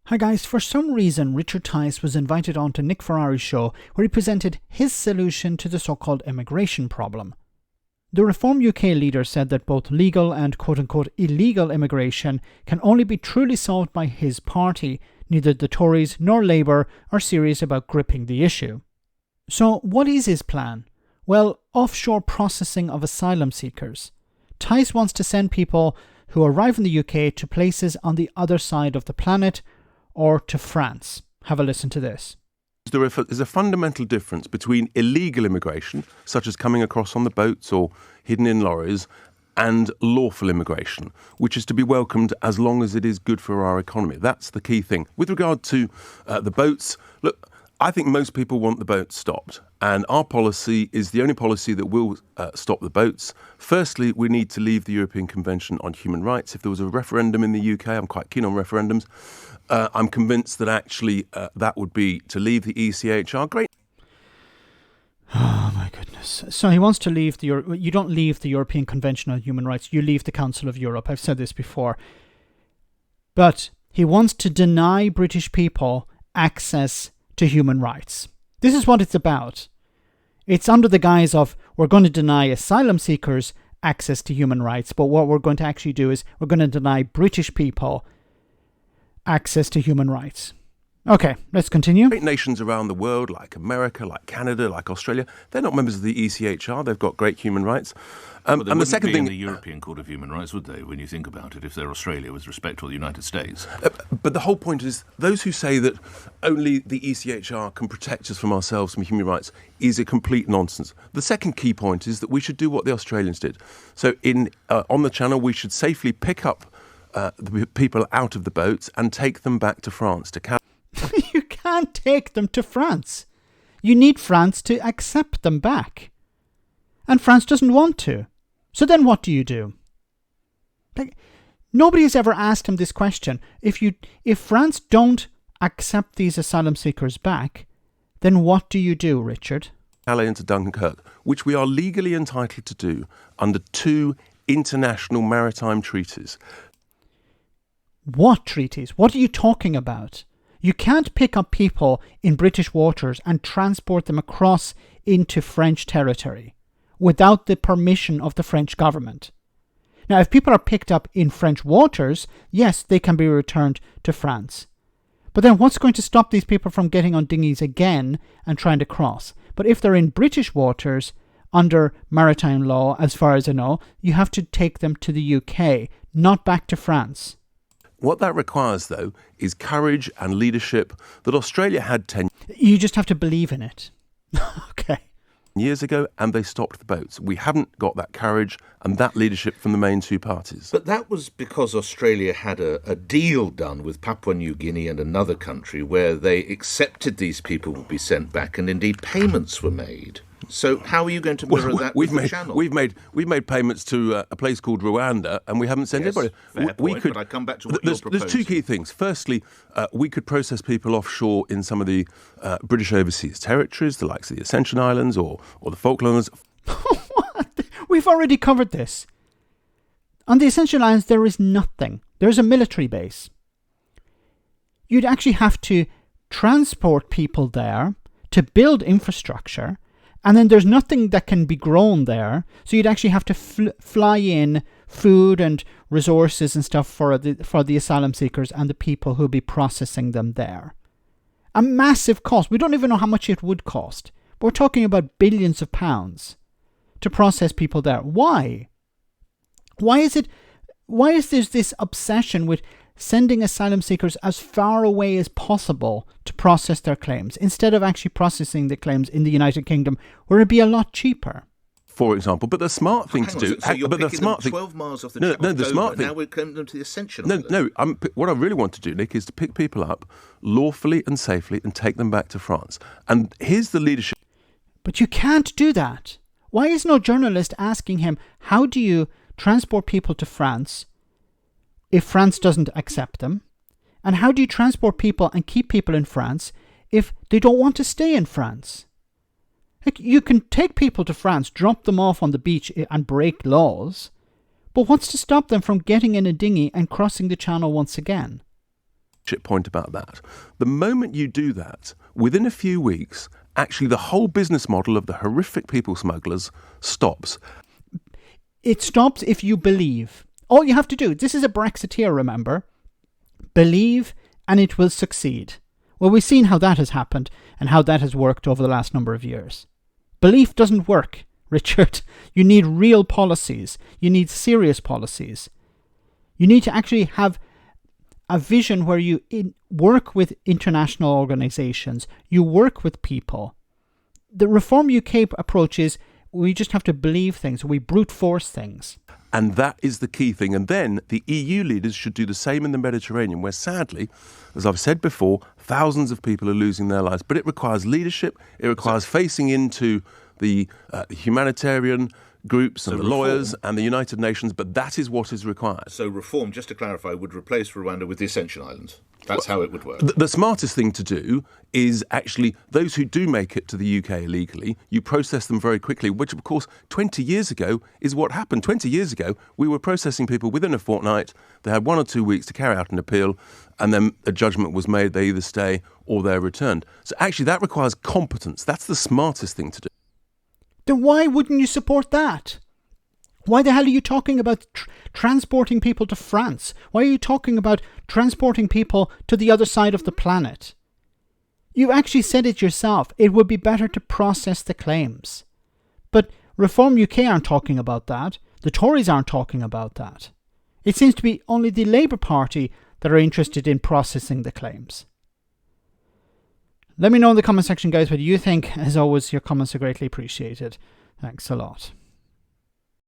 Hi guys, for some reason Richard Tice was invited onto Nick Ferrari's show where he presented his solution to the so-called immigration problem. The Reform UK leader said that both legal and quote-unquote illegal immigration can only be truly solved by his party. Neither the Tories nor Labour are serious about gripping the issue. So what is his plan? Well, offshore processing of asylum seekers. Tice wants to send people who arrive in the UK to places on the other side of the planet, or to France. Have a listen to this. There's a fundamental difference between illegal immigration, such as coming across on the boats or hidden in lorries, and lawful immigration, which is to be welcomed as long as it is good for our economy. That's the key thing. With regard to the boats, look, I think most people want the boats stopped, and our policy is the only policy that will stop the boats. Firstly, we need to leave the European Convention on Human Rights. If there was a referendum in the UK, I'm quite keen on referendums, I'm convinced that actually that would be to leave the ECHR. Great. Oh my goodness. So he wants to leave you don't leave the European Convention on Human Rights, you leave the Council of Europe. I've said this before. But he wants to deny British people access to human rights. This is what it's about. It's under the guise of we're going to deny asylum seekers access to human rights, but what we're going to actually do is we're going to deny British people access to human rights. Okay, let's continue. Great nations around the world, like America, like Canada, like Australia, they're not members of the ECHR. They've got great human rights. And the second thing, in the European Court of Human Rights, would they? When you think about it, if they're Australia with respect to the United States. But the whole point is, those who say that only the ECHR can protect us from ourselves from human rights is a complete nonsense. The second key point is that we should do what the Australians did. So on the Channel, we should safely pick up the people out of the boats and take them back to France, to Canada. You can't take them to France. You need France to accept them back. And France doesn't want to. So then what do you do? Nobody has ever asked him this question. If France don't accept these asylum seekers back, then what do you do, Richard? Calais into Dunkirk, which we are legally entitled to do under 2 international maritime treaties. What treaties? What are you talking about? You can't pick up people in British waters and transport them across into French territory without the permission of the French government. Now, if people are picked up in French waters, yes, they can be returned to France. But then what's going to stop these people from getting on dinghies again and trying to cross? But if they're in British waters, under maritime law, as far as I know, you have to take them to the UK, not back to France. What that requires, though, is courage and leadership that Australia had 10 You just have to believe in it. Okay. years ago, and they stopped the boats. We haven't got that courage and that leadership from the main 2 parties. But that was because Australia had a deal done with Papua New Guinea and another country where they accepted these people would be sent back, and indeed payments were made. So how are you going to mirror that with the Channel? We've made payments to a place called Rwanda, and we haven't sent anybody. Fair point, but I come back to what you're proposing. There's 2 key things. Firstly, we could process people offshore in some of the British overseas territories, the likes of the Ascension Islands or the Falklands. What? We've already covered this. On the Ascension Islands, there is nothing. There's a military base. You'd actually have to transport people there to build infrastructure. And then there's nothing that can be grown there. So you'd actually have to fly in food and resources and stuff for the asylum seekers and the people who'll be processing them there. A massive cost. We don't even know how much it would cost. But we're talking about billions of pounds to process people there. Why? Why is there this obsession with sending asylum seekers as far away as possible to process their claims, instead of actually processing the claims in the United Kingdom, where it'd be a lot cheaper? For example, but the smart thing to do... So you're picking them 12 miles off the Channel the smart thing. Now we're coming to the Ascension. What I really want to do, Nick, is to pick people up lawfully and safely and take them back to France. And here's the leadership. But you can't do that. Why is no journalist asking him, how do you transport people to France if France doesn't accept them? And how do you transport people and keep people in France if they don't want to stay in France? Like, you can take people to France, drop them off on the beach and break laws, but what's to stop them from getting in a dinghy and crossing the Channel once again? point about that. The moment you do that, within a few weeks, actually the whole business model of the horrific people smugglers stops. It stops if you believe. All you have to do, this is a brexiteer, remember, believe and it will succeed. Well, we've seen how that has happened and how that has worked over the last number of years. Belief doesn't work, Richard. You need real policies. You need serious policies. You need to actually have a vision where you work with international organisations. You work with people. The Reform UK approach is we just have to believe things. We brute force things. And that is the key thing. And then the EU leaders should do the same in the Mediterranean, where sadly, as I've said before, thousands of people are losing their lives. But it requires leadership. It requires facing into the humanitarian groups and the lawyers and the United Nations. But that is what is required. So reform, just to clarify, would replace Rwanda with the Ascension Islands. That's how it would work. The smartest thing to do is actually those who do make it to the UK illegally, you process them very quickly, which of course 20 years ago is what happened. 20 years ago, we were processing people within a fortnight. They had 1 or 2 weeks to carry out an appeal, and then a judgment was made. They either stay or they're returned. So actually that requires competence. That's the smartest thing to do. Then why wouldn't you support that? Why the hell are you talking about transporting people to France? Why are you talking about transporting people to the other side of the planet? You actually said it yourself. It would be better to process the claims. But Reform UK aren't talking about that. The Tories aren't talking about that. It seems to be only the Labour Party that are interested in processing the claims. Let me know in the comment section, guys, what you think. As always, your comments are greatly appreciated. Thanks a lot.